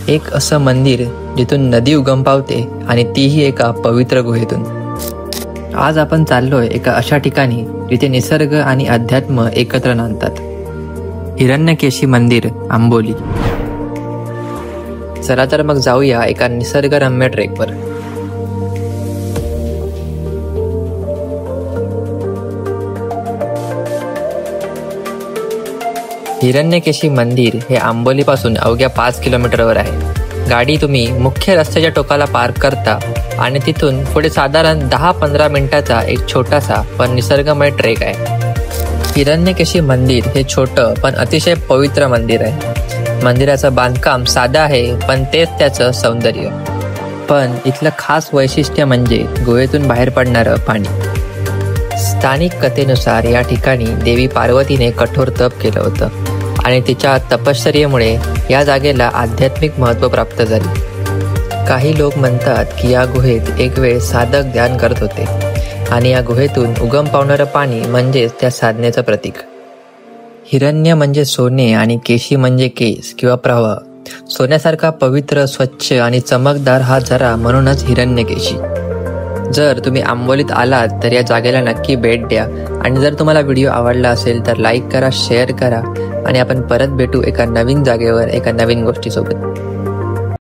एक असं मंदिर जिथून नदी उगम पावते आणि तीही एका पवित्र गुहेतून. आज आपण चाललोय एका अशा ठिकाणी जिथे निसर्ग आणि अध्यात्म एकत्र नांदतात. हिरण्यकेशी मंदिर, आंबोली. चला तर मग जाऊया एका निसर्गरम्य ट्रेकवर. हिरण्यकेशी मंदिर हे आंबोलीपासून अवघ्या 5 किलोमीटरवर आहे. गाडी तुम्ही मुख्य रस्त्याच्या टोकाला पार्क करता आणि तिथून पुढे साधारण 10-15 मिनिटाचा एक छोटासा पण निसर्गमय ट्रेक आहे. हिरण्यकेशी मंदिर हे छोटं पण अतिशय पवित्र मंदिर आहे. मंदिराचं बांधकाम साधं आहे पण तेच त्याचं सौंदर्य. पण इथलं खास वैशिष्ट्य म्हणजे गुहेतून बाहेर पडणारं पाणी. स्थानिक कथेनुसार या ठिकाणी देवी पार्वतीने कठोर तप केलं होतं आणि तिच्या तपश्चर्येमुळे या जागेला आध्यात्मिक महत्त्व प्राप्त झाले. काही लोक म्हणतात की या गुहेत एक वेळ साधक ध्यान करत होते आणि या गुहेतून उगम पावणारं पाणी म्हणजेच त्या साधनेचं प्रतीक. हिरण्य म्हणजे सोने आणि केशी म्हणजे केस किंवा प्रवाह. सोन्यासारखा पवित्र, स्वच्छ आणि चमकदार हा झरा म्हणूनच हिरण्यकेशी. जर तुम्ही आंबोलीत आलात तर या जागेला नक्की भेट द्या आणि जर तुम्हाला व्हिडिओ आवडला असेल तर लाईक करा, शेअर करा आणि आपण परत भेटू एका नवीन जागेवर एका नवीन गोष्टीसोबत.